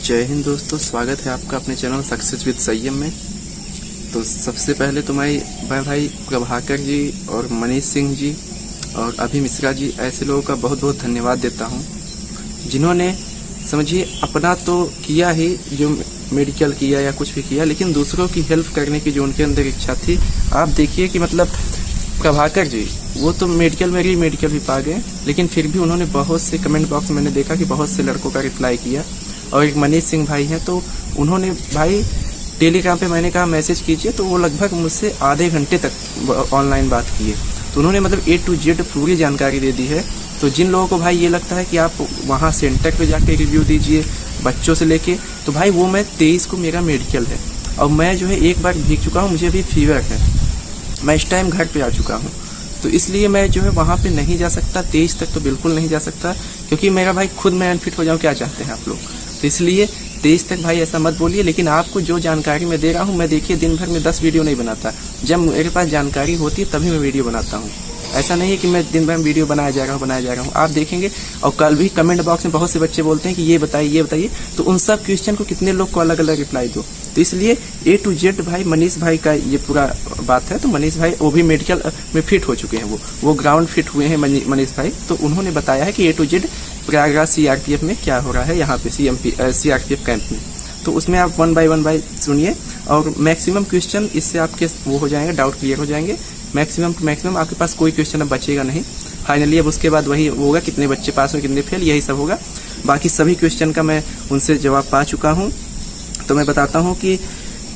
जय हिंद दोस्तों, स्वागत है आपका अपने चैनल सक्सेस विद संयम में। तो सबसे पहले तो मैं भाई प्रभाकर जी और मनीष सिंह जी और अभी मिश्रा जी ऐसे लोगों का बहुत बहुत धन्यवाद देता हूं, जिन्होंने समझिए अपना तो किया ही, जो मेडिकल किया या कुछ भी किया, लेकिन दूसरों की हेल्प करने की जो उनके अंदर इच्छा थी। आप देखिए कि मतलब प्रभाकर जी वो तो मेडिकल में मेडिकल भी पा गए, लेकिन फिर भी उन्होंने बहुत से कमेंट बॉक्स में मैंने देखा कि बहुत से लड़कों का रिप्लाई किया। और एक मनीष सिंह भाई हैं, तो उन्होंने भाई टेलीग्राम पे मैंने कहा मैसेज कीजिए, तो वो लगभग मुझसे आधे घंटे तक ऑनलाइन बात किए। तो उन्होंने मतलब A to Z पूरी जानकारी दे दी है। तो जिन लोगों को भाई ये लगता है कि आप वहाँ सेंटर पे जाके रिव्यू दीजिए बच्चों से लेके, तो भाई वो मैं 23 को मेरा मेडिकल है और मैं जो है एक बार भीग चुका हूँ, मुझे अभी फीवर है, मैं इस टाइम घर पे आ चुका हूँ। तो इसलिए मैं जो है वहाँ पे नहीं जा सकता, 23 तक तो बिल्कुल नहीं जा सकता, क्योंकि मेरा भाई खुद मैं अनफिट हो जाऊँ। क्या चाहते हैं आप लोग? तो इसलिए 23 तक भाई ऐसा मत बोलिए। लेकिन आपको जो जानकारी मैं दे रहा हूँ, मैं देखिए दिन भर में 10 वीडियो नहीं बनाता। जब मेरे पास जानकारी होती है तभी मैं वीडियो बनाता हूँ। ऐसा नहीं है कि मैं दिन भर में वीडियो बनाया जा रहा हूँ। आप देखेंगे और कल भी कमेंट बॉक्स में बहुत से बच्चे बोलते हैं कि ये बताइए, तो उन सब क्वेश्चन को कितने लोग को अलग अलग रिप्लाई दो। तो इसलिए A to Z भाई मनीष भाई का ये पूरा बात है। तो मनीष भाई वो भी मेडिकल में फिट हो चुके हैं, वो ग्राउंड फिट हुए हैं मनीष भाई। तो उन्होंने बताया है कि A to Z Prayagraj CRPF में क्या हो रहा है, यहाँ पे CRPF कैंप में। तो उसमें आप वन बाय सुनिए और मैक्सिमम क्वेश्चन इससे आपके वो हो जाएंगे, डाउट क्लियर हो जाएंगे। मैक्सिमम आपके पास कोई क्वेश्चन अब बचेगा नहीं। फाइनली अब उसके बाद वही होगा, कितने बच्चे पास हुए कितने फेल, यही सब होगा। बाकी सभी क्वेश्चन का मैं उनसे जवाब पा चुका हूँ। तो मैं बताता हूँ कि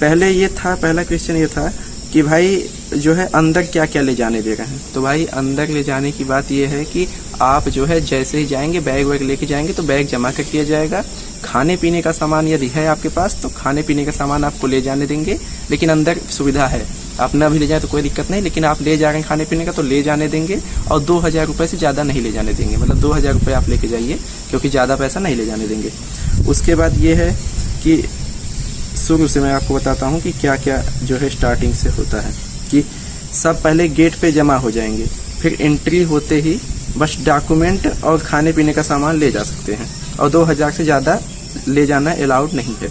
पहला क्वेश्चन ये था कि भाई जो है अंदर क्या क्या ले जाने दे रहे हैं। तो भाई अंदर ले जाने की बात ये है कि आप जो है जैसे ही जाएंगे बैग वैग लेके जाएंगे तो बैग जमा कर दिया जाएगा। खाने पीने का सामान यदि है आपके पास तो खाने पीने का सामान आपको ले जाने देंगे, लेकिन अंदर सुविधा है, आप ना भी ले जाए तो कोई दिक्कत नहीं, लेकिन आप ले जा रहे हैं खाने पीने का तो ले जाने देंगे। और 2000 रुपये से ज़्यादा नहीं ले जाने देंगे, मतलब 2000 रुपये आप लेके जाइए, क्योंकि ज़्यादा पैसा नहीं ले जाने देंगे। उसके बाद ये है कि शुरू से मैं आपको बताता हूँ कि क्या क्या जो है स्टार्टिंग से होता है। कि सब पहले गेट पे जमा हो जाएंगे, फिर एंट्री होते ही बस डॉक्यूमेंट और खाने पीने का सामान ले जा सकते हैं, और 2000 से ज़्यादा ले जाना अलाउड नहीं है।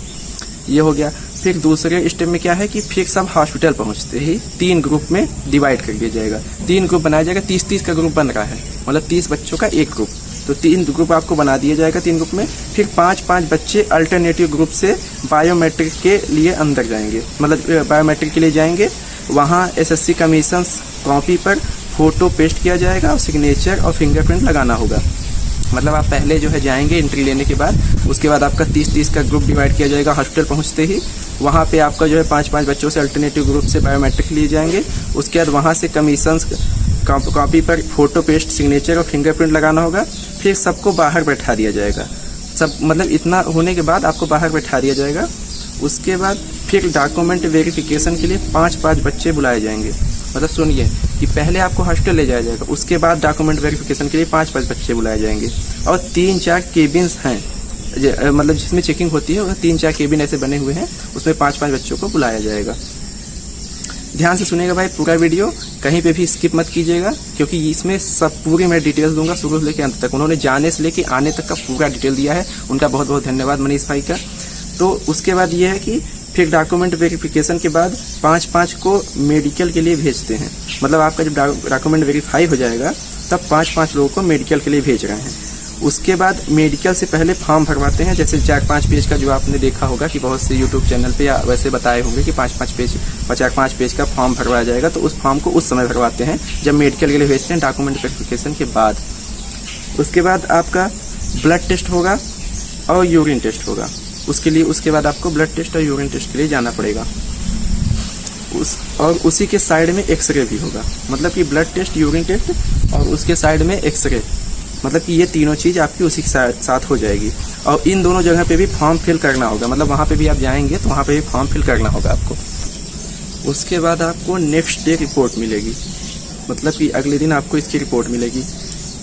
ये हो गया। फिर दूसरे स्टेप में क्या है कि फिर सब हॉस्पिटल पहुंचते ही 3 ग्रुप में डिवाइड कर दिया जाएगा। 3 ग्रुप बनाया जाएगा, 30-30 का ग्रुप बन रहा है, मतलब 30 बच्चों का एक ग्रुप। तो 3 ग्रुप आपको बना दिया जाएगा 3 ग्रुप में। फिर 5-5 बच्चे अल्टरनेटिव ग्रुप से बायोमेट्रिक के लिए अंदर जाएंगे, मतलब बायोमेट्रिक के लिए जाएंगे। वहाँ SSC कमीशन कॉपी पर फोटो पेस्ट किया जाएगा और सिग्नेचर और फिंगरप्रिंट लगाना होगा। मतलब आप पहले जो है जाएंगे एंट्री लेने के बाद, उसके बाद आपका 30-30 का ग्रुप डिवाइड किया जाएगा। हॉस्पिटल पहुंचते ही वहाँ पे आपका जो है 5-5 बच्चों से अल्टरनेटिव ग्रुप से बायोमेट्रिक लिए जाएंगे। उसके बाद वहाँ से कमीशन कॉपी पर फोटो पेस्ट, सिग्नेचर और फिंगरप्रिंट लगाना होगा। फिर सबको बाहर बैठा दिया जाएगा। सब मतलब इतना होने के बाद आपको बाहर बैठा दिया जाएगा। उसके बाद फिर डॉक्यूमेंट वेरिफिकेशन के लिए 5-5 बच्चे बुलाए जाएंगे। मतलब सुनिए कि पहले आपको हॉस्टल ले जाया जाएगा, उसके बाद डॉक्यूमेंट वेरिफिकेशन के लिए 5-5 बच्चे बुलाए जाएंगे। और 3-4 केबिन्स हैं, मतलब जिसमें चेकिंग होती है, वह 3-4 केबिन ऐसे बने हुए हैं, उसमें 5-5 बच्चों को बुलाया जाएगा। ध्यान से सुनिएगा भाई पूरा वीडियो, कहीं पे भी स्किप मत कीजिएगा, क्योंकि इसमें सब पूरी मैं डिटेल्स दूंगा शुरू से लेकर अंत तक। उन्होंने जाने से लेके आने तक का पूरा डिटेल दिया है, उनका बहुत बहुत धन्यवाद मनीष भाई का। तो उसके बाद ये है कि फिर डॉक्यूमेंट वेरिफिकेशन के बाद 5-5 को मेडिकल के लिए भेजते हैं। मतलब आपका जब डॉक्यूमेंट वेरीफाई हो जाएगा तब 5-5 लोगों को मेडिकल के लिए भेज रहे हैं। उसके बाद मेडिकल से पहले फॉर्म भरवाते हैं, जैसे 4-5 पेज का जो आपने देखा होगा कि बहुत से यूट्यूब चैनल पे या वैसे बताए होंगे कि 5 पेज का फॉर्म भरवाया जाएगा। तो उस फॉर्म को उस समय भरवाते हैं जब मेडिकल के लिए भेजते हैं, डॉक्यूमेंट वेरिफिकेशन के बाद। उसके बाद आपका ब्लड टेस्ट होगा और यूरिन टेस्ट होगा। उसके बाद आपको ब्लड टेस्ट और यूरिन टेस्ट के लिए जाना पड़ेगा। और उसी के साइड में एक्सरे भी होगा, मतलब कि ब्लड टेस्ट, यूरिन टेस्ट और उसके साइड में एक्सरे, मतलब कि ये तीनों चीज़ आपकी उसी के साथ हो जाएगी। और इन दोनों जगह पे भी फॉर्म फिल करना होगा, मतलब वहाँ पे भी आप जाएंगे तो वहाँ पे भी फॉर्म फिल करना होगा आपको। उसके बाद आपको नेक्स्ट डे रिपोर्ट मिलेगी, मतलब कि अगले दिन आपको इसकी रिपोर्ट मिलेगी।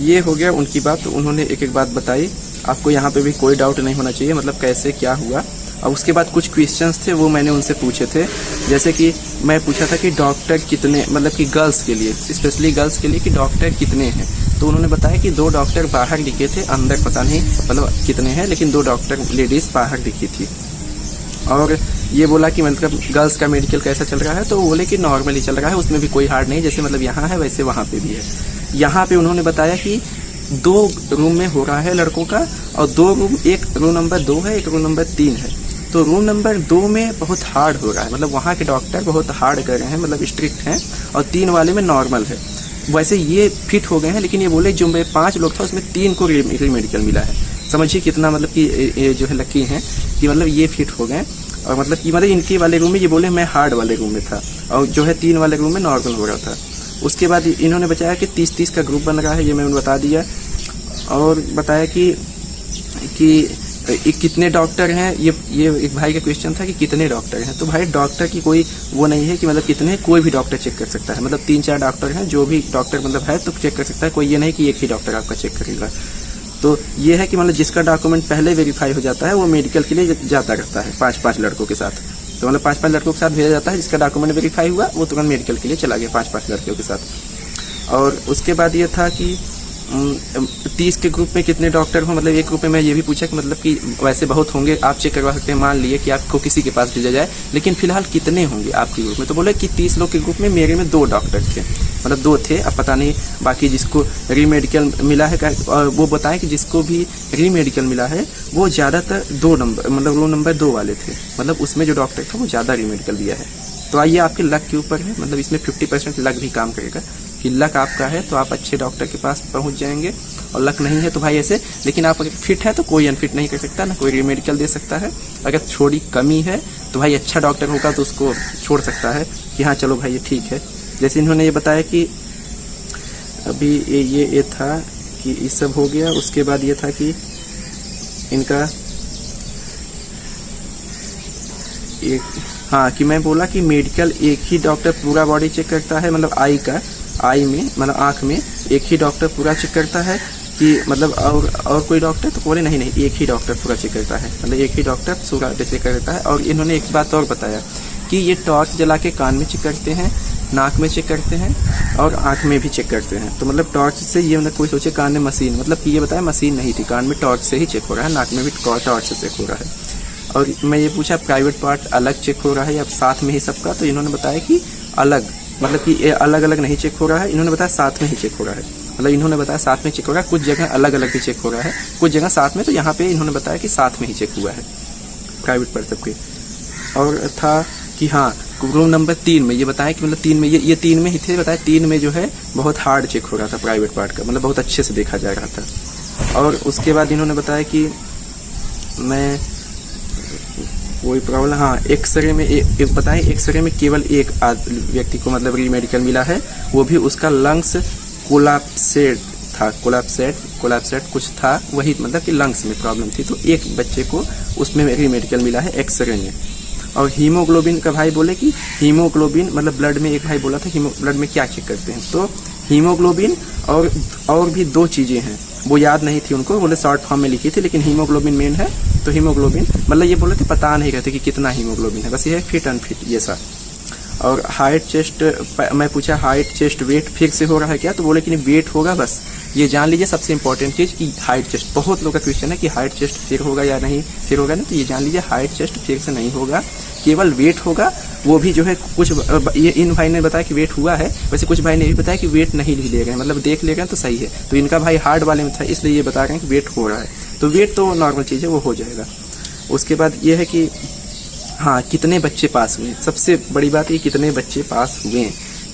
ये हो गया उनकी बात। तो उन्होंने एक एक बात बताई, आपको यहाँ पे भी कोई डाउट नहीं होना चाहिए, मतलब कैसे क्या हुआ। और उसके बाद कुछ क्वेश्चंस थे वो मैंने उनसे पूछे थे, जैसे कि मैं पूछा था कि डॉक्टर कितने, मतलब कि गर्ल्स के लिए, स्पेशली गर्ल्स के लिए कि डॉक्टर कितने हैं। तो उन्होंने बताया कि 2 डॉक्टर बाहर लिखे थे, अंदर पता नहीं मतलब कितने हैं, लेकिन 2 डॉक्टर लेडीज़ बाहर लिखी थी। और ये बोला कि मतलब गर्ल्स का मेडिकल कैसा चल रहा है, तो वो बोले कि नॉर्मली चल रहा है, उसमें भी कोई हार्ड नहीं, जैसे मतलब यहाँ है वैसे वहाँ पे भी है। यहाँ पे उन्होंने बताया कि 2 रूम में हो रहा है लड़कों का, और 2 रूम, एक रूम नंबर 2 है, एक रूम नंबर 3 है। तो रूम नंबर 2 में बहुत हार्ड हो रहा है, मतलब वहाँ के डॉक्टर बहुत हार्ड कर रहे हैं, मतलब स्ट्रिक्ट हैं, और 3 वाले में नॉर्मल है। वैसे ये फिट हो गए हैं, लेकिन ये बोले जो में 5 लोग था उसमें 3 को रीमेडिकल मिला है। समझिए कितना मतलब कि ये जो है लकी हैं कि मतलब ये फिट हो गए। और मतलब कि मतलब इनके वाले रूम में ये बोले मैं हार्ड वाले रूम में था, और जो है 3 वाले रूम में नॉर्मल हो रहा था। उसके बाद इन्होंने बताया कि 30-30 का ग्रुप बन रहा है, ये मैंने बता दिया। और बताया कि कितने डॉक्टर हैं, ये एक भाई का क्वेश्चन था कि कितने डॉक्टर हैं। तो भाई डॉक्टर की कोई वो नहीं है कि मतलब कितने, कोई भी डॉक्टर चेक कर सकता है, मतलब 3-4 डॉक्टर हैं, जो भी डॉक्टर मतलब है तो चेक कर सकता है, कोई ये नहीं कि एक ही डॉक्टर आपका चेक करेगा। तो ये है कि मतलब जिसका डॉक्यूमेंट पहले वेरीफाई हो जाता है वो मेडिकल के लिए जाता रहता है 5-5 लड़कों के साथ। तो मतलब 5-5 लड़कों के साथ भेजा जाता है, जिसका डॉक्यूमेंट वेरीफाई हुआ वो तुरंत मेडिकल के लिए चला गया 5-5 लड़कियों के साथ। और उसके बाद ये था कि 30 के ग्रुप में कितने डॉक्टर हो, मतलब एक ग्रुप में मैं ये भी पूछा कि मतलब कि वैसे बहुत होंगे, आप चेक करवा सकते हैं, मान लिए कि आपको किसी के पास भेजा जाए, लेकिन फिलहाल कितने होंगे आपके ग्रुप में। तो बोले कि 30 लोग के ग्रुप में मेरे में 2 डॉक्टर थे, मतलब 2 थे, अब पता नहीं बाकी जिसको रीमेडिकल मिला है। और वो बताएं कि जिसको भी रीमेडिकल मिला है वो ज़्यादातर 2 नंबर, मतलब रूम नंबर 2 वाले थे, मतलब उसमें जो डॉक्टर था वो ज़्यादा रीमेडिकल दिया है। तो आइए आपके लक के ऊपर है, मतलब इसमें 50% लक भी काम करेगा कि लक आपका है तो आप अच्छे डॉक्टर के पास पहुंच जाएंगे, और लक नहीं है तो भाई ऐसे। लेकिन आप अगर फिट है तो कोई अनफिट नहीं कर सकता, ना कोई रीमेडिकल दे सकता है। अगर थोड़ी कमी है तो भाई अच्छा डॉक्टर होगा तो उसको छोड़ सकता है कि हाँ चलो भाई ये ठीक है। जैसे इन्होंने ये बताया कि अभी ये था कि ये सब हो गया। उसके बाद ये था कि इनका एक, हाँ कि मैं बोला कि मेडिकल एक ही डॉक्टर पूरा बॉडी चेक करता है, मतलब आई में मतलब आँख में एक ही डॉक्टर पूरा चेक करता है कि मतलब और कोई डॉक्टर, तो बोले नहीं एक ही डॉक्टर पूरा चेक करता है, मतलब एक ही डॉक्टर पूरा चेक करता है। और इन्होंने एक बात और बताया कि ये टॉर्च जला के कान में चेक करते हैं, नाक में चेक करते हैं, और आँख में भी चेक करते हैं। तो मतलब टॉर्च से ये, मतलब कोई सोचे कान में मशीन, मतलब कि ये बताया मशीन नहीं थी, कान में टॉर्च से ही चेक हो रहा है, नाक में भी टॉर्च से चेक हो रहा है। और मैं ये पूछा प्राइवेट पार्ट अलग चेक हो रहा है या साथ में ही सबका, तो इन्होंने बताया कि अलग, मतलब कि अलग अलग नहीं चेक हो रहा है, इन्होंने बताया साथ में ही चेक हो रहा है, मतलब इन्होंने बताया साथ में चेक हो रहा है। कुछ जगह अलग अलग भी चेक हो रहा है, कुछ जगह साथ में, तो यहाँ पे इन्होंने बताया कि साथ में ही चेक हुआ है प्राइवेट पार्ट सबके। और था कि हाँ रूम नंबर 3 में ये बताया कि मतलब 3 में ये 3 में ही थे, बताया 3 में जो है बहुत हार्ड चेक हो रहा था प्राइवेट पार्ट का, मतलब बहुत अच्छे से देखा जा रहा था। और उसके बाद इन्होंने बताया कि मैं कोई प्रॉब्लम, हाँ एक्सरे में एक बताएं, एक्सरे में केवल एक व्यक्ति को मतलब रीमेडिकल मिला है, वो भी उसका लंग्स कोलैप्सेड था, कोलैप्सेड कुछ था, वही मतलब कि लंग्स में प्रॉब्लम थी, तो एक बच्चे को उसमें रीमेडिकल मिला है एक्सरे में। और हीमोग्लोबिन का भाई बोले कि हीमोग्लोबिन मतलब ब्लड में, एक भाई बोला था ब्लड में क्या चेक करते हैं, तो हीमोग्लोबिन और भी 2 चीज़ें हैं, वो याद नहीं थी उनको, बोले शॉर्ट फॉर्म में लिखी थी, लेकिन हीमोग्लोबिन मेन है। तो हीमोग्लोबिन मतलब ये बोले थे पता नहीं रहते कि कितना हीमोग्लोबिन है, बस ये है फिट अनफिट ये सा। और हाइट चेस्ट, मैं पूछा हाइट चेस्ट वेट फिर से हो रहा है क्या, तो बोले कि नहीं वेट होगा, बस ये जान लीजिए सबसे इंपॉर्टेंट चीज़ कि हाइट चेस्ट, बहुत लोग का क्वेश्चन है कि हाइट चेस्ट फिर होगा या नहीं, फिर होगा ना, तो ये जान लीजिए हाइट चेस्ट फिर से नहीं होगा, केवल वेट होगा। वो भी जो है कुछ ये इन भाई ने बताया कि वेट हुआ है, वैसे कुछ भाई ने भी बताया कि वेट नहीं ले गए, मतलब देख ले गए तो सही है। तो इनका भाई हार्ड वाले में था इसलिए ये बता रहे हैं कि वेट हो रहा है, तो वेट तो नॉर्मल चीज़ है वो हो जाएगा। उसके बाद ये है कि हाँ कितने बच्चे पास हुए, सबसे बड़ी बात ये कितने बच्चे पास हुए,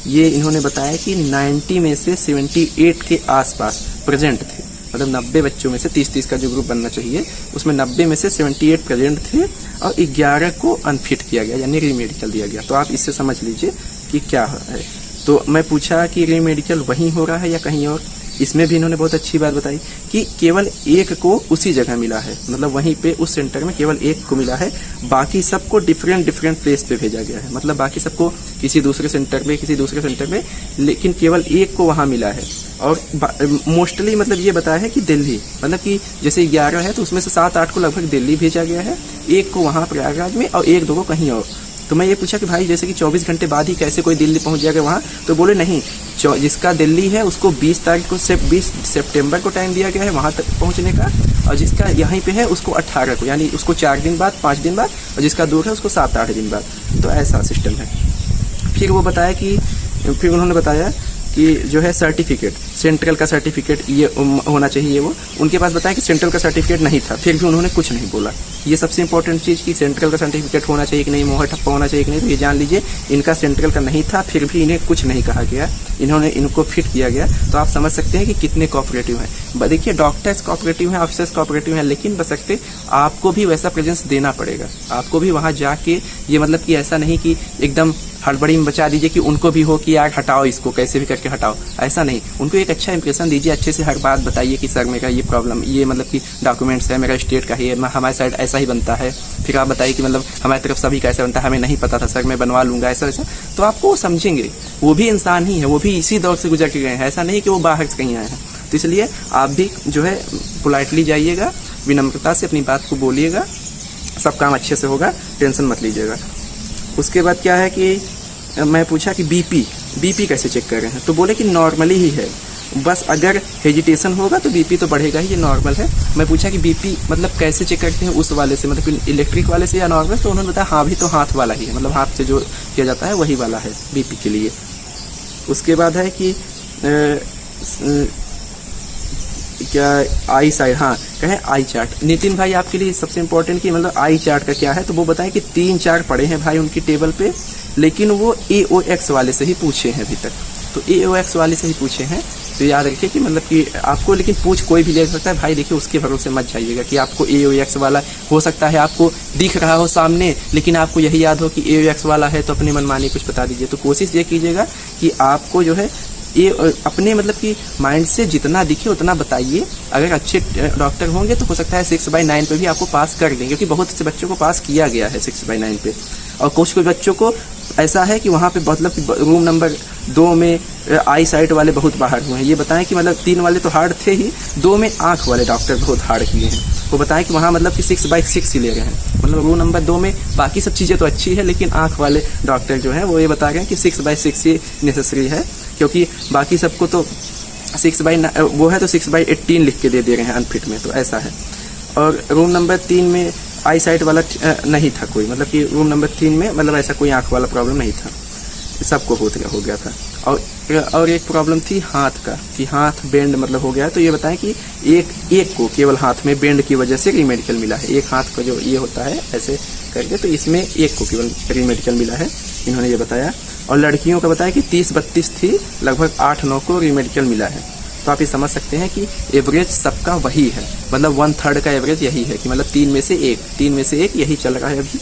ये इन्होंने बताया कि 90 में से 78 के आसपास प्रेजेंट थे, मतलब 90 बच्चों में से 30-30 का जो ग्रुप बनना चाहिए उसमें 90 में से 78 प्रेजेंट थे, और 11 को अनफिट किया गया यानी रीमेडिकल दिया गया। तो आप इससे समझ लीजिए कि क्या है। तो मैं पूछा कि रीमेडिकल वहीं हो रहा है या कहीं और, इसमें भी इन्होंने बहुत अच्छी बात बताई कि केवल एक को उसी जगह मिला है, मतलब वहीं पे उस सेंटर में केवल एक को मिला है, बाकी सबको डिफरेंट प्लेस पे भेजा गया है, मतलब बाकी सबको किसी दूसरे सेंटर में, लेकिन केवल एक को वहाँ मिला है। और मोस्टली मतलब ये बताया है कि दिल्ली, मतलब कि जैसे 11 है तो उसमें से 7-8 को लगभग दिल्ली भेजा गया है, 1 को वहाँ प्रयागराज में और 1-2 को कहीं और। तो मैं ये पूछा कि भाई जैसे कि 24 घंटे बाद ही कैसे कोई दिल्ली पहुँच जाएगा वहाँ, तो बोले नहीं, जिसका दिल्ली है उसको 20 तारीख को 20 सितंबर को टाइम दिया गया है वहाँ तक पहुँचने का, और जिसका यहीं पे है उसको 18 को, यानी उसको 4 दिन बाद 5 दिन बाद, और जिसका दूर है उसको 7-8 दिन बाद। तो ऐसा सिस्टम है। फिर उन्होंने बताया कि जो है सर्टिफिकेट, सेंट्रल का सर्टिफिकेट ये होना चाहिए। वो उनके पास बताया कि सेंट्रल का सर्टिफिकेट नहीं था, फिर भी उन्होंने कुछ नहीं बोला। ये सबसे इंपॉर्टेंट चीज़ कि सेंट्रल का सर्टिफिकेट होना चाहिए कि नहीं, मोहर ठप्पा होना चाहिए कि नहीं, तो ये जान लीजिए इनका सेंट्रल का नहीं था, फिर भी इन्हें कुछ नहीं कहा गया, इनको फिट किया गया। तो आप समझ सकते हैं कि कितने कोऑपरेटिव हैं। देखिए डॉक्टर्स कोऑपरेटिव हैं, ऑफिसर्स कोऑपरेटिव हैं, लेकिन बशर्ते आपको भी वैसा प्रेजेंस देना पड़ेगा। आपको भी वहाँ जाके ये मतलब कि ऐसा नहीं कि एकदम हड़बड़ी में बचा दीजिए कि उनको भी हो कि यार हटाओ इसको, कैसे भी करके हटाओ, ऐसा नहीं। उनको एक अच्छा इंप्रेशन दीजिए, अच्छे से हर बात बताइए कि सर मेरा ये प्रॉब्लम, ये मतलब कि डॉक्यूमेंट्स है, मेरा स्टेट का ही है, हमारे साइड ऐसा ही बनता है। फिर आप बताइए कि मतलब हमारी तरफ सभी का ऐसा बनता है, हमें नहीं पता था सर, मैं बनवा लूँगा ऐसा वैसा। तो आपको वो समझेंगे, वो भी इंसान ही है, वो भी इसी दौर से गुजर के गए हैं, ऐसा नहीं कि वो बाहर से कहीं आए हैं। तो इसलिए आप भी जो है पोलाइटली जाइएगा, विनम्रता से अपनी बात को बोलिएगा, सब काम अच्छे से होगा, टेंशन मत लीजिएगा। उसके बाद क्या है कि मैं पूछा कि बीपी कैसे चेक कर रहे हैं, तो बोले कि नॉर्मली ही है, बस अगर हेजिटेशन होगा तो बीपी तो बढ़ेगा ही, ये नॉर्मल है। मैं पूछा कि बीपी मतलब कैसे चेक करते हैं, उस वाले से, मतलब इलेक्ट्रिक वाले से या नॉर्मल, तो उन्होंने बताया हाँ भी तो हाथ वाला ही है, मतलब हाथ से जो किया जाता है वही वाला है बीपी के लिए। उसके बाद है कि क्या आई साइड, हाँ कहें आई चार्ट। नितिन भाई आपके लिए सबसे इम्पोर्टेंट कि मतलब आई चार्ट का क्या है, तो वो बताएं कि 3-4 पड़े हैं भाई उनकी टेबल पे, लेकिन वो AOX वाले से ही पूछे हैं अभी तक, तो AOX वाले से ही पूछे हैं। तो याद रखिए कि मतलब कि आपको, लेकिन पूछ कोई भी ले सकता है भाई, देखिए उसके भरोसे मत जाइएगा कि आपको AOX वाला हो सकता है, आपको दिख रहा हो सामने, लेकिन आपको यही याद हो कि AOX वाला है, तो अपनी मनमानी कुछ बता दीजिए। तो कोशिश ये कीजिएगा कि आपको जो है ये अपने मतलब कि माइंड से जितना दिखे उतना बताइए। अगर अच्छे डॉक्टर होंगे तो हो सकता है 6/9 पे भी आपको पास कर देंगे, क्योंकि बहुत से बच्चों को पास किया गया है 6/9 पे। और कुछ बच्चों को ऐसा है कि वहाँ पे मतलब कि रूम नंबर 2 में आई साइट वाले बहुत बाहर हुए हैं। ये बताएं कि मतलब 3 वाले तो हार्ड थे ही, 2 में आँख वाले डॉक्टर बहुत हार्ड किए हैं। वो बताएं कि वहाँ मतलब कि 6/6 ही ले रहे हैं, मतलब रूम नंबर 2 में बाकी सब चीज़ें तो अच्छी है, लेकिन आँख वाले डॉक्टर जो हैं वो ये बता रहे हैं कि 6/6 ही नेसेसरी है, क्योंकि बाकी सबको तो 6/9 वो है तो 6/18 लिख के दे रहे हैं अनफिट में, तो ऐसा है। और रूम नंबर 3 में आई साइट वाला नहीं था कोई, मतलब कि रूम नंबर 3 में मतलब ऐसा कोई आँख वाला प्रॉब्लम नहीं था, सबको हो गया था। और एक प्रॉब्लम थी हाथ का, कि हाथ बेंड मतलब हो गया, तो ये बताएं कि एक को केवल हाथ में बेंड की वजह से रीमेडिकल मिला है। एक हाथ का जो ये होता है ऐसे करके, तो इसमें एक को केवल रीमेडिकल मिला है, इन्होंने ये बताया। और लड़कियों का बताया कि 30-32 थी, लगभग 8-9 को रीमेडिकल मिला है। तो आप ये समझ सकते हैं कि एवरेज सबका वही है, मतलब 1/3 का एवरेज यही है कि मतलब 3 में से 1 यही चल रहा है अभी।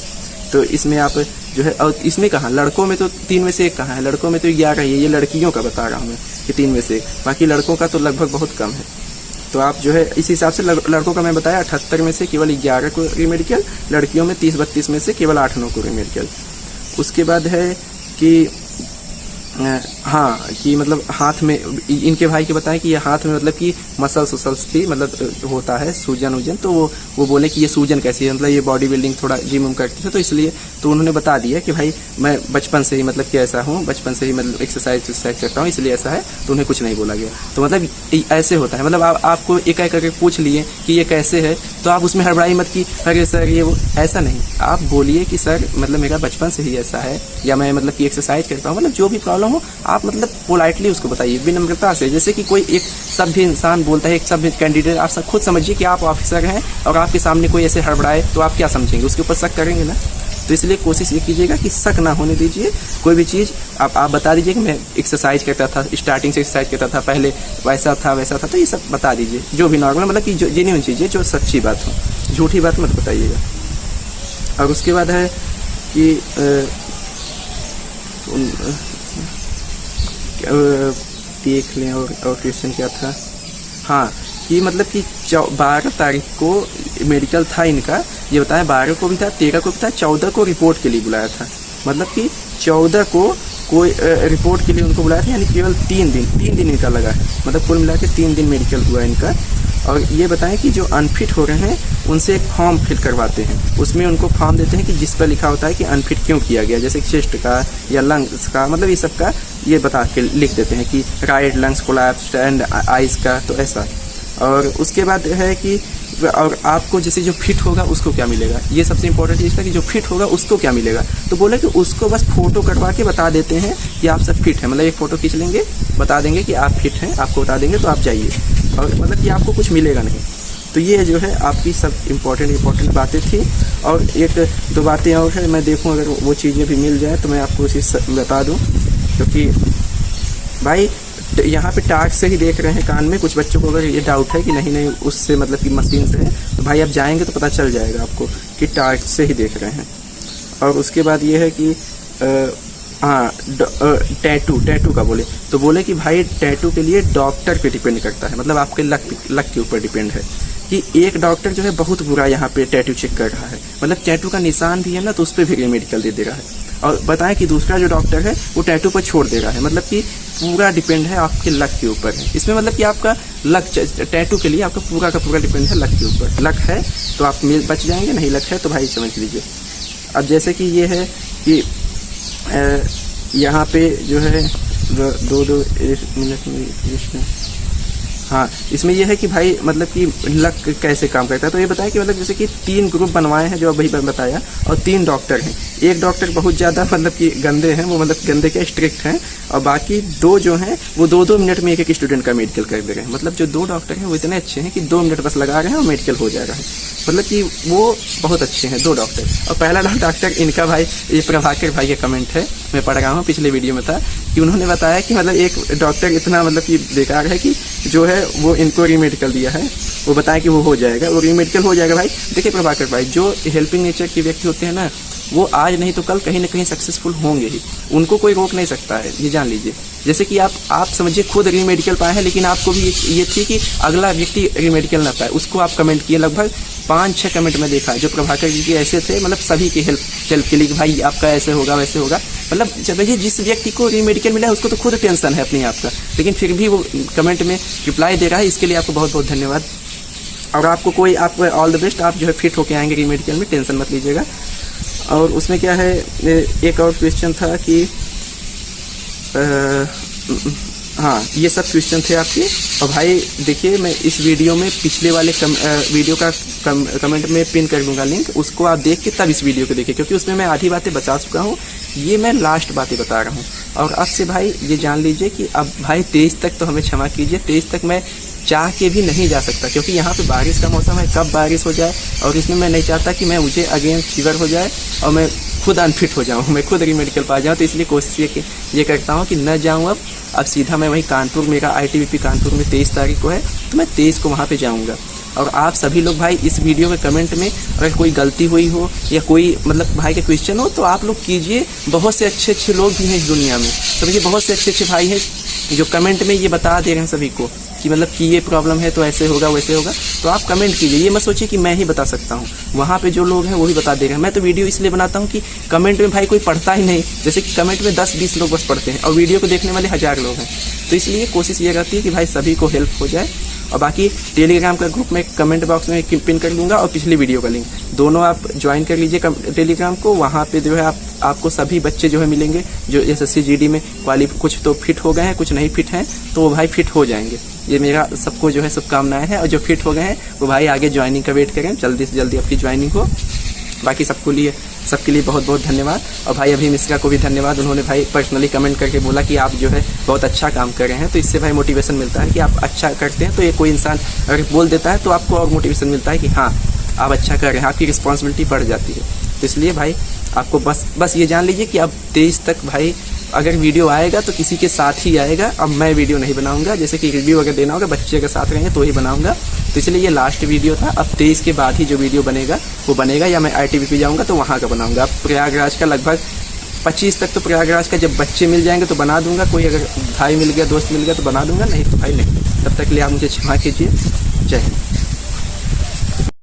तो इसमें आप जो है, और इसमें कहाँ लड़कों में तो 3 में से 1 कहाँ है, लड़कों में तो 11 ही है, ये लड़कियों का बता रहा हूँ मैं कि 3 में से 1, बाकी लड़कों का तो लगभग बहुत कम है। तो आप जो है इस हिसाब से लड़कों का मैं बताया 78 में से केवल 11 को रीमेडिकल, लड़कियों में 30-32 में से केवल 8-9 को रीमेडिकल। उसके बाद है कि हाँ कि मतलब हाथ में, इनके भाई के बताएं कि ये हाथ में मतलब कि मसल्स थी, मतलब होता है सूजन, तो वो बोले कि ये सूजन कैसी है, मतलब ये बॉडी बिल्डिंग थोड़ा जिम करते थे, तो इसलिए तो उन्होंने बता दिया कि भाई मैं बचपन से ही मतलब कि ऐसा हूँ, बचपन से ही मतलब एक्सरसाइज करता हूँ, इसलिए ऐसा है, तो उन्हें कुछ नहीं बोला गया। तो मतलब ऐसे होता है, मतलब आपको एक करके पूछ लिए कि ये कैसे है, तो आप उसमें हड़बड़ाई मत कि अरे सर ये वो, ऐसा नहीं। आप बोलिए कि सर मतलब मेरा बचपन से ही ऐसा है, या मैं मतलब कि एक्सरसाइज करता हूँ, मतलब जो भी प्रॉब्लम हो आप मतलब पोलाइटली उसको बताइए, विनम्रता से। जैसे कि कोई एक सभ्य इंसान बोलता है, एक सभ्य कैंडिडेट, आप सब खुद समझिए कि आप ऑफिसर हैं और आपके सामने कोई ऐसे हड़बड़ाए, तो आप क्या समझेंगे, उसके ऊपर शक करेंगे ना। तो इसलिए कोशिश ये कीजिएगा कि शक ना होने दीजिए। कोई भी चीज़ आप बता दीजिए कि मैं एक्सरसाइज करता था, स्टार्टिंग से एक्सरसाइज करता था, पहले वैसा था, तो ये सब बता दीजिए, जो भी नॉर्मल, मतलब कि जो जेन्युइन चीज़ें, जो सच्ची बात हो, झूठी बात मत बताइएगा। और उसके बाद है कि देख लें, और क्वेश्चन क्या था, हाँ कि मतलब कि 12 तारीख को मेडिकल था इनका, ये बताया 12 को भी था, 13 को भी था, 14 को रिपोर्ट के लिए बुलाया था, मतलब कि 14 को कोई रिपोर्ट के लिए उनको बुलाया था, यानी केवल 3 दिन इनका लगा है, मतलब कुल मिला के 3 दिन मेडिकल हुआ इनका। और ये बताएं कि जो अनफिट हो रहे हैं उनसे एक फॉर्म फिल करवाते हैं, उसमें उनको फॉर्म देते हैं कि जिस पर लिखा होता है कि अनफिट क्यों किया गया, जैसे चेस्ट का या लंग्स का, मतलब ये सब का ये बता के लिख देते हैं कि right lungs collapsed and eyes का, तो ऐसा। और उसके बाद है कि और आपको जैसे जो फिट होगा उसको क्या मिलेगा, ये सबसे इंपॉर्टेंट चीज़ था कि जो फिट होगा उसको क्या मिलेगा। तो बोले कि उसको बस फोटो करवा के बता देते हैं कि आप सब फिट हैं, मतलब एक फ़ोटो खींच लेंगे, बता देंगे कि आप फिट हैं, आपको बता देंगे तो आप जाइए, और मतलब कि आपको कुछ मिलेगा नहीं। तो ये जो है आपकी सब इम्पोर्टेंट बातें थी। और एक दो बातें और है, मैं देखूं अगर वो चीज़ें भी मिल जाए तो मैं आपको उसी बता दूं, क्योंकि भाई यहाँ पे टास्क से ही देख रहे हैं कान में, कुछ बच्चों को अगर ये डाउट है कि नहीं उससे मतलब कि मशीन से है, तो भाई आप जाएंगे तो पता चल जाएगा आपको कि टास्क से ही देख रहे हैं। और उसके बाद ये है कि हाँ, टैटू का बोले तो बोले कि भाई टैटू के लिए डॉक्टर पे डिपेंड करता है, मतलब आपके लक के ऊपर डिपेंड है कि एक डॉक्टर जो है बहुत बुरा यहाँ पे टैटू चेक कर रहा है, मतलब टैटू का निशान भी है ना, तो उस पर भी मेडिकल दे रहा है। और बताएं कि दूसरा जो डॉक्टर है वो टैटू पर छोड़ दे रहा है, मतलब कि पूरा डिपेंड है आपके लक के ऊपर है इसमें, मतलब कि आपका लक टैटू के लिए आपका पूरा का पूरा डिपेंड है लक के ऊपर। लक है तो आप बच जाएंगे, नहीं लक है तो भाई समझ लीजिए। अब जैसे कि ये है कि यहाँ पे जो है 2 मिनट में, हाँ इसमें यह है कि भाई मतलब कि लक कैसे काम करता है। तो ये बताया कि मतलब जैसे कि 3 ग्रुप बनवाए हैं जो अभी बताया, और 3 डॉक्टर हैं। एक डॉक्टर बहुत ज़्यादा मतलब कि गंदे हैं, वो मतलब गंदे के स्ट्रिक्ट हैं, और बाकी 2 जो हैं वो 2-2 मिनट में एक स्टूडेंट का मेडिकल कर दे रहे हैं। मतलब जो 2 डॉक्टर हैं वो इतने अच्छे हैं कि 2 मिनट बस लगा रहे हैं और मेडिकल हो जा रहा है, मतलब कि वो बहुत अच्छे हैं 2 डॉक्टर। और पहला डॉक्टर इनका भाई ये प्रभाकर भाई का कमेंट है, मैं पढ़ रहा हूँ, पिछले वीडियो में था कि उन्होंने बताया कि मतलब एक डॉक्टर इतना मतलब कि बेकार है कि जो है वो इनको रीमेडिकल दिया है, वो बताया कि वो हो जाएगा, वो रीमेडिकल हो जाएगा। भाई देखिए प्रभाकर भाई, जो हेल्पिंग नेचर के व्यक्ति होते हैं ना, वो आज नहीं तो कल कहीं ना कहीं सक्सेसफुल होंगे ही, उनको कोई रोक नहीं सकता है, ये जान लीजिए। जैसे कि आप समझिए खुद रीमेडिकल पाए हैं, लेकिन आपको भी ये थी कि अगला व्यक्ति रीमेडिकल ना पाए, उसको आप कमेंट किए, लगभग 5-6 कमेंट में देखा है जो प्रभाकर जी के ऐसे थे, मतलब सभी के हेल्प के लिए कि भाई आपका ऐसे होगा वैसे होगा। मतलब चलिए जिस व्यक्ति को रीमेडिकल मिला है उसको तो खुद टेंशन है अपने आप का, लेकिन फिर भी वो कमेंट में रिप्लाई दे रहा है, इसके लिए आपको बहुत बहुत धन्यवाद। और आपको कोई आप ऑल द बेस्ट, आप जो है फिट होके आएंगे रीमेडिकल में, टेंशन मत लीजिएगा। और उसमें क्या है, एक और क्वेश्चन था कि हाँ ये सब क्वेश्चन थे आपके। और भाई देखिए मैं इस वीडियो में पिछले वाले वीडियो का कमेंट में पिन कर दूंगा लिंक, उसको आप देख के तब इस वीडियो को देखिए, क्योंकि उसमें मैं आधी बातें बता चुका हूँ, ये मैं लास्ट बातें बता रहा हूँ। और अब से भाई ये जान लीजिए कि अब भाई 23 तक तो हमें क्षमा कीजिए, 23 तक मैं चाह के भी नहीं जा सकता, क्योंकि यहाँ पे बारिश का मौसम है, कब बारिश हो जाए, और इसमें मैं नहीं चाहता कि मैं मुझे अगेन फीवर हो जाए और मैं खुद अनफिट हो जाऊँ, मैं खुद रीमेडिकल पा जाऊँ। तो इसलिए कोशिश ये करता हूँ कि न जाऊँ अब सीधा मैं वहीं कानपुर, मेरा ITBP कानपुर में 23 तारीख को है, तो मैं 23 को वहाँ पे जाऊँगा। और आप सभी लोग भाई इस वीडियो के कमेंट में अगर कोई गलती हुई हो या कोई मतलब भाई का क्वेश्चन हो तो आप लोग कीजिए, बहुत से अच्छे लोग भी हैं इस दुनिया में, समझिए बहुत से अच्छे भाई हैं जो कमेंट में ये बता दे रहे हैं सभी को कि मतलब कि ये प्रॉब्लम है तो ऐसे होगा वैसे होगा। तो आप कमेंट कीजिए, ये मत सोचिए कि मैं ही बता सकता हूँ, वहाँ पे जो लोग हैं वो ही बता दे रहे हैं। मैं तो वीडियो इसलिए बनाता हूँ कि कमेंट में भाई कोई पढ़ता ही नहीं, जैसे कि कमेंट में 10-20 लोग बस पढ़ते हैं और वीडियो को देखने वाले 1000 लोग हैं। तो इसलिए कोशिश ये रहती है कि भाई सभी को हेल्प हो जाए। और बाकी टेलीग्राम का ग्रुप में कमेंट बॉक्स में पिन कर दूंगा, और पिछली वीडियो का लिंक दोनों आप ज्वाइन कर लीजिए टेलीग्राम को। वहाँ पे जो है आपको सभी बच्चे जो है मिलेंगे जो SSC GD में कुछ तो फिट हो गए हैं, कुछ नहीं फिट हैं, तो वो भाई फिट हो जाएंगे। ये मेरा सबको जो है शुभकामनाएं हैं, और जो फिट हो गए हैं वो भाई आगे ज्वाइनिंग का वेट करें, जल्दी से जल्दी आपकी ज्वाइनिंग हो। बाकी सबके लिए बहुत बहुत धन्यवाद। और भाई अभी मिश्रा को भी धन्यवाद, उन्होंने भाई पर्सनली कमेंट करके बोला कि आप जो है बहुत अच्छा काम कर रहे हैं। तो इससे भाई मोटिवेशन मिलता है कि आप अच्छा करते हैं, तो ये कोई इंसान अगर बोल देता है तो आपको और मोटिवेशन मिलता है कि हाँ आप अच्छा कर रहे हैं, आपकी रिस्पॉन्सिबिलिटी बढ़ जाती है। तो इसलिए भाई आपको बस ये जान लीजिए कि अब 23 तक भाई अगर वीडियो आएगा तो किसी के साथ ही आएगा, अब मैं वीडियो नहीं बनाऊंगा, जैसे कि रिव्यू अगर देना होगा बच्चे के साथ रहेंगे तो ही बनाऊंगा। तो इसलिए ये लास्ट वीडियो था, अब 23 के बाद ही जो वीडियो बनेगा वो बनेगा, या मैं ITBP जाऊंगा तो वहाँ का बनाऊंगा। अब प्रयागराज का लगभग 25 तक तो प्रयागराज का जब बच्चे मिल जाएंगे तो बना दूंगा, कोई अगर भाई मिल गया दोस्त मिल गया तो बना दूंगा, नहीं तो भाई नहीं। तब तक के लिए आप मुझे क्षमा कीजिए। जय हिंद।